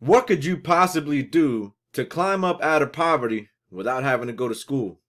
What could you possibly do to climb up out of poverty without having to go to school?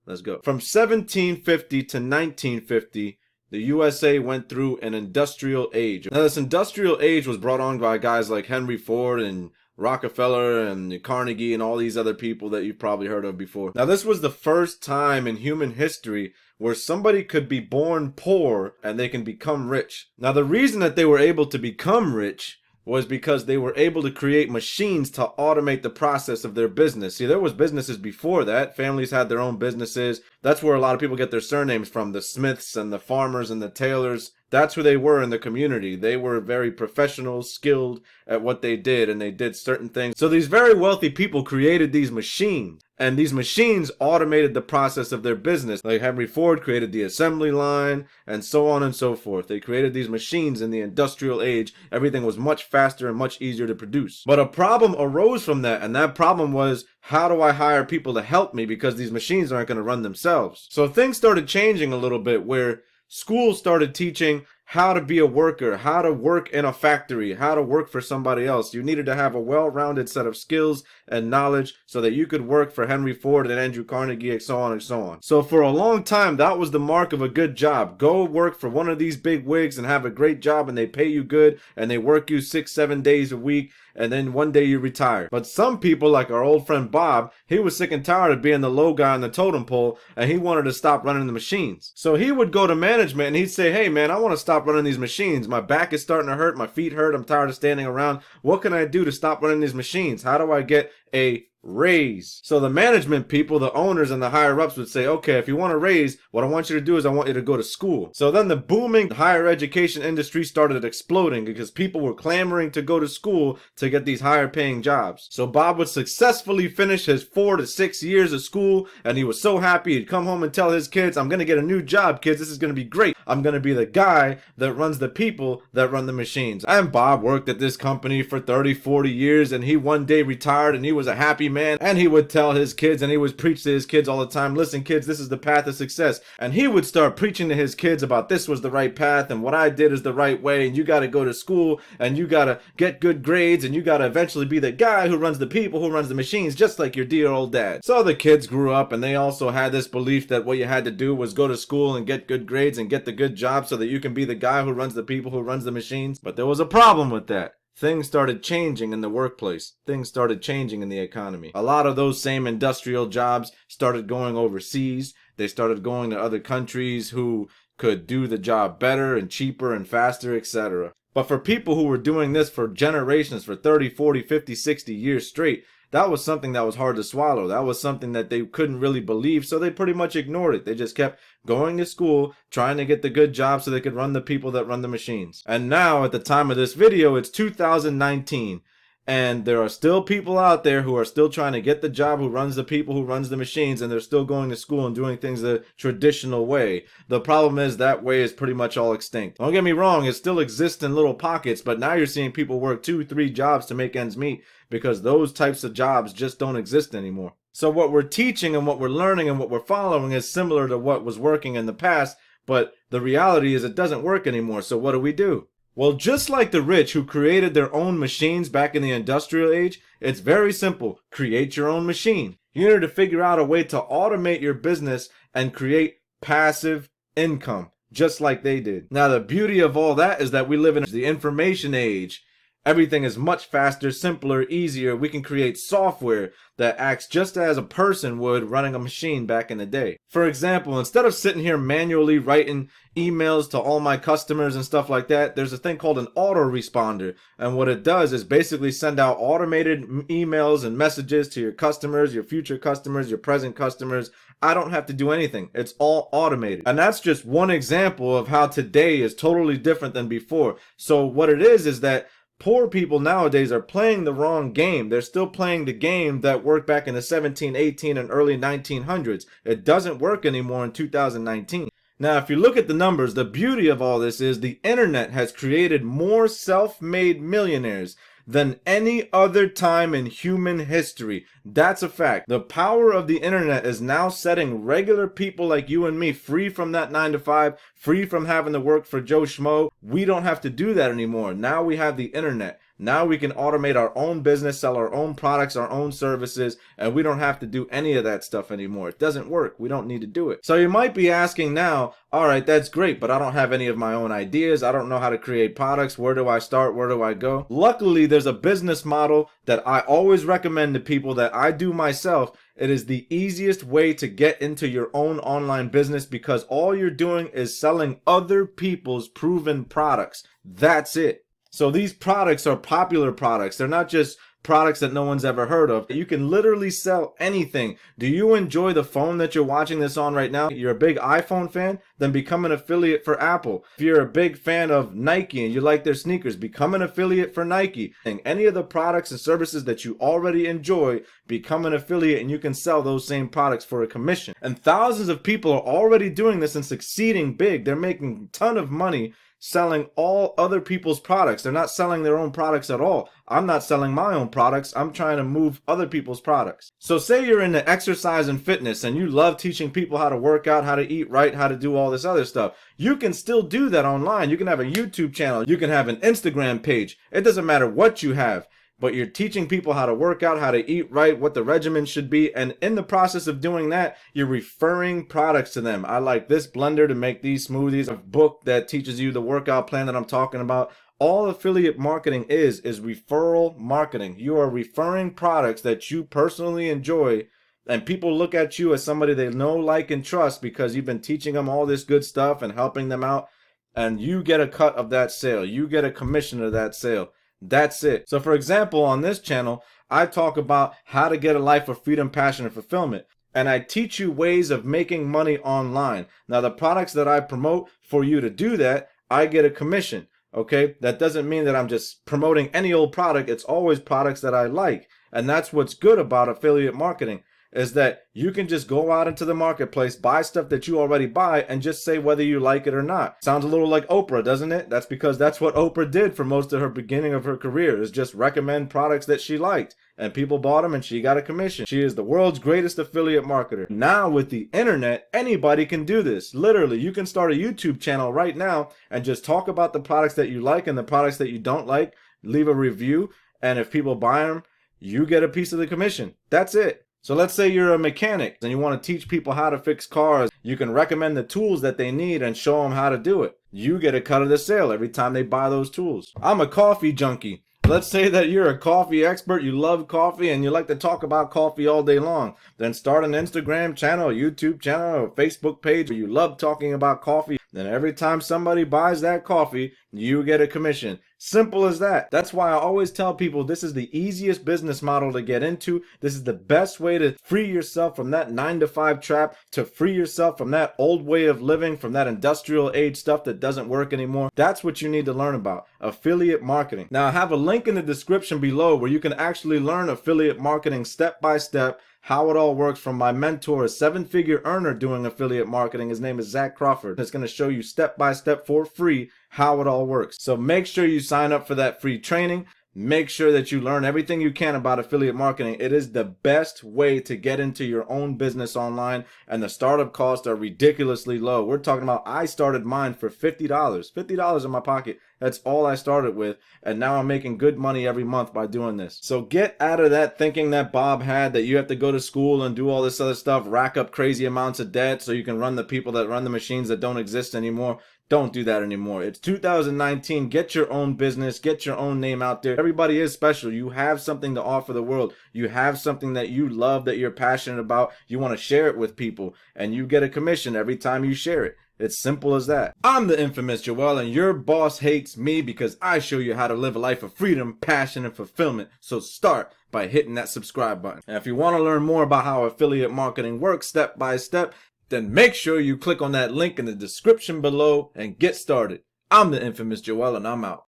Let's go. From 1750 to 1950, the USA went through an industrial age. Now, this industrial age was brought on by guys like Henry Ford and Rockefeller and Carnegie and all these other people that you've probably heard of before. Now, this was the first time in human history where somebody could be born poor and they can become rich. Now, the reason that they were able to become rich was because they were able to create machines to automate the process of their business. See, there was businesses before that. Families had their own businesses. That's where a lot of people get their surnames from. The Smiths and the farmers and the tailors. That's who they were in the community. They were very professional, skilled at what they did, and they did certain things. So these very wealthy people created these machines, and these machines automated the process of their business. Like Henry Ford created the assembly line, and so on and so forth. They created these machines in the industrial age. Everything was much faster and much easier to produce. But a problem arose from that, and that problem was, how do I hire people to help me, because these machines aren't going to run themselves? So things started changing a little bit, where schools started teaching how to be a worker, how to work in a factory, how to work for somebody else. You needed to have a well-rounded set of skills and knowledge so that you could work for Henry Ford and Andrew Carnegie and so on and so on. So for a long time, that was the mark of a good job. Go work for one of these big wigs and have a great job, and they pay you good, and they work you 6-7 days a week, and then one day you retire. But some people, like our old friend Bob, he was sick and tired of being the low guy on the totem pole, and he wanted to stop running the machines. So he would go to management and he'd say, hey man, I want to stop running these machines. My back is starting to hurt, my feet hurt, I'm tired of standing around. What can I do to stop running these machines? How do I get a raise? So the management people, the owners and the higher ups would say, okay, if you want a raise, what I want you to do is I want you to go to school. So then the booming higher education industry started exploding because people were clamoring to go to school to get these higher paying jobs. So Bob would successfully finish his 4 to 6 years of school, and he was so happy. He'd come home and tell his kids, I'm going to get a new job, kids. This is going to be great. I'm going to be the guy that runs the people that run the machines. And Bob worked at this company for 30, 40 years, and he one day retired, and he was a happy man, and he would tell his kids, and he would preach to his kids all the time, listen kids, this is the path of success. And he would start preaching to his kids about this was the right path, and what I did is the right way, and you got to go to school, and you got to get good grades, and you got to eventually be the guy who runs the people, who runs the machines, just like your dear old dad. So the kids grew up, and they also had this belief that what you had to do was go to school and get good grades and get the good job so that you can be the guy who runs the people, who runs the machines. But there was a problem with that. Things started changing in the workplace. Things started changing in the economy. A lot of those same industrial jobs started going overseas. They started going to other countries who could do the job better and cheaper and faster, etc. But for people who were doing this for generations, for 30, 40, 50, 60 years straight, that was something that was hard to swallow. That was something that they couldn't really believe, so they pretty much ignored it. They just kept going to school, trying to get the good job so they could run the people that run the machines. And now, at the time of this video, it's 2019. And there are still people out there who are still trying to get the job, who runs the people, who runs the machines, and they're still going to school and doing things the traditional way. The problem is that way is pretty much all extinct. Don't get me wrong, it still exists in little pockets, but now you're seeing people work 2, 3 jobs to make ends meet because those types of jobs just don't exist anymore. So what we're teaching and what we're learning and what we're following is similar to what was working in the past, but the reality is it doesn't work anymore. So what do? Well, just like the rich who created their own machines back in the industrial age, it's very simple. Create your own machine. You need to figure out a way to automate your business and create passive income, just like they did. Now, the beauty of all that is that we live in the information age. Everything is much faster, simpler, easier. We can create software that acts just as a person would running a machine back in the day. For example, instead of sitting here manually writing emails to all my customers and stuff like that, there's a thing called an autoresponder. And what it does is basically send out automated emails and messages to your customers, your future customers, your present customers. I don't have to do anything. It's all automated. And that's just one example of how today is totally different than before. So what it is that poor people nowadays are playing the wrong game. They're still playing the game that worked back in the 17, 18, and early 1900s. It doesn't work anymore in 2019. Now, if you look at the numbers, the beauty of all this is the internet has created more self-made millionaires than any other time in human history. That's a fact. The power of the internet is now setting regular people like you and me free from that 9 to 5, free from having to work for Joe Schmo. We don't have to do that anymore. Now we have the internet. Now we can automate our own business, sell our own products, our own services, and we don't have to do any of that stuff anymore. It doesn't work. We don't need to do it. So you might be asking now, all right, that's great, but I don't have any of my own ideas. I don't know how to create products. Where do I start? Where do I go? Luckily, there's a business model that I always recommend to people that I do myself. It is the easiest way to get into your own online business because all you're doing is selling other people's proven products. That's it. So these products are popular products. They're not just products that no one's ever heard of. You can literally sell anything. Do you enjoy the phone that you're watching this on right now? You're a big iPhone fan? Then become an affiliate for Apple. If you're a big fan of Nike and you like their sneakers, become an affiliate for Nike. And any of the products and services that you already enjoy, become an affiliate and you can sell those same products for a commission. And thousands of people are already doing this and succeeding big. They're making a ton of money selling all other people's products. They're not selling their own products at all. I'm not selling my own products. I'm trying to move other people's products. So say you're into exercise and fitness and you love teaching people how to work out, how to eat right, how to do all this other stuff. You can still do that online. You can have a YouTube channel. You can have an Instagram page. It doesn't matter what you have. But you're teaching people how to work out, how to eat right, what the regimen should be. And in the process of doing that, you're referring products to them. I like this blender to make these smoothies. A book that teaches you the workout plan that I'm talking about. All affiliate marketing is referral marketing. You are referring products that you personally enjoy, and people look at you as somebody they know, like, and trust because you've been teaching them all this good stuff and helping them out. And you get a cut of that sale. You get a commission of that sale. That's it. So for example, on this channel, I talk about how to get a life of freedom, passion, and fulfillment. And I teach you ways of making money online. Now, the products that I promote for you to do that, I get a commission. Okay? That doesn't mean that I'm just promoting any old product. It's always products that I like. And that's what's good about affiliate marketing, is that you can just go out into the marketplace, buy stuff that you already buy, and just say whether you like it or not. Sounds a little like Oprah, doesn't it? That's because that's what Oprah did for most of her beginning of her career, is just recommend products that she liked. And people bought them and she got a commission. She is the world's greatest affiliate marketer. Now with the internet, anybody can do this. Literally, you can start a YouTube channel right now and just talk about the products that you like and the products that you don't like. Leave a review, and if people buy them, you get a piece of the commission. That's it. So let's say you're a mechanic and you want to teach people how to fix cars. You can recommend the tools that they need and show them how to do it. You get a cut of the sale every time they buy those tools. I'm a coffee junkie. Let's say that you're a coffee expert, you love coffee, and you like to talk about coffee all day long. Then start an Instagram channel, a YouTube channel, a Facebook page where you love talking about coffee. Then every time somebody buys that coffee, you get a commission. Simple as that. That's why I always tell people this is the easiest business model to get into. This is the best way to free yourself from that 9-to-5 trap, to free yourself from that old way of living, from that industrial age stuff that doesn't work anymore. That's what you need to learn about, affiliate marketing. Now I have a link in the description below where you can actually learn affiliate marketing step by step, how it all works from my mentor, a 7-figure earner doing affiliate marketing. His name is Zach Crawford. It's going to show you step by step for free how it all works. So make sure you sign up for that free training. Make sure that you learn everything you can about affiliate marketing. It is the best way to get into your own business online, and the startup costs are ridiculously low. We're talking about, I started mine for $50. $50 in my pocket. That's all I started with, and now I'm making good money every month by doing this. So get out of that thinking that Bob had, that you have to go to school and do all this other stuff, rack up crazy amounts of debt so you can run the people that run the machines that don't exist anymore. Don't do that anymore. It's 2019. Get your own business. Get your own name out there. Everybody is special. You have something to offer the world. You have something that you love, that you're passionate about. You want to share it with people, and you get a commission every time you share it. It's simple as that. I'm the infamous Joel, and your boss hates me because I show you how to live a life of freedom, passion, and fulfillment. So start by hitting that subscribe button. And if you want to learn more about how affiliate marketing works step by step, then make sure you click on that link in the description below and get started. I'm the infamous Joel, and I'm out.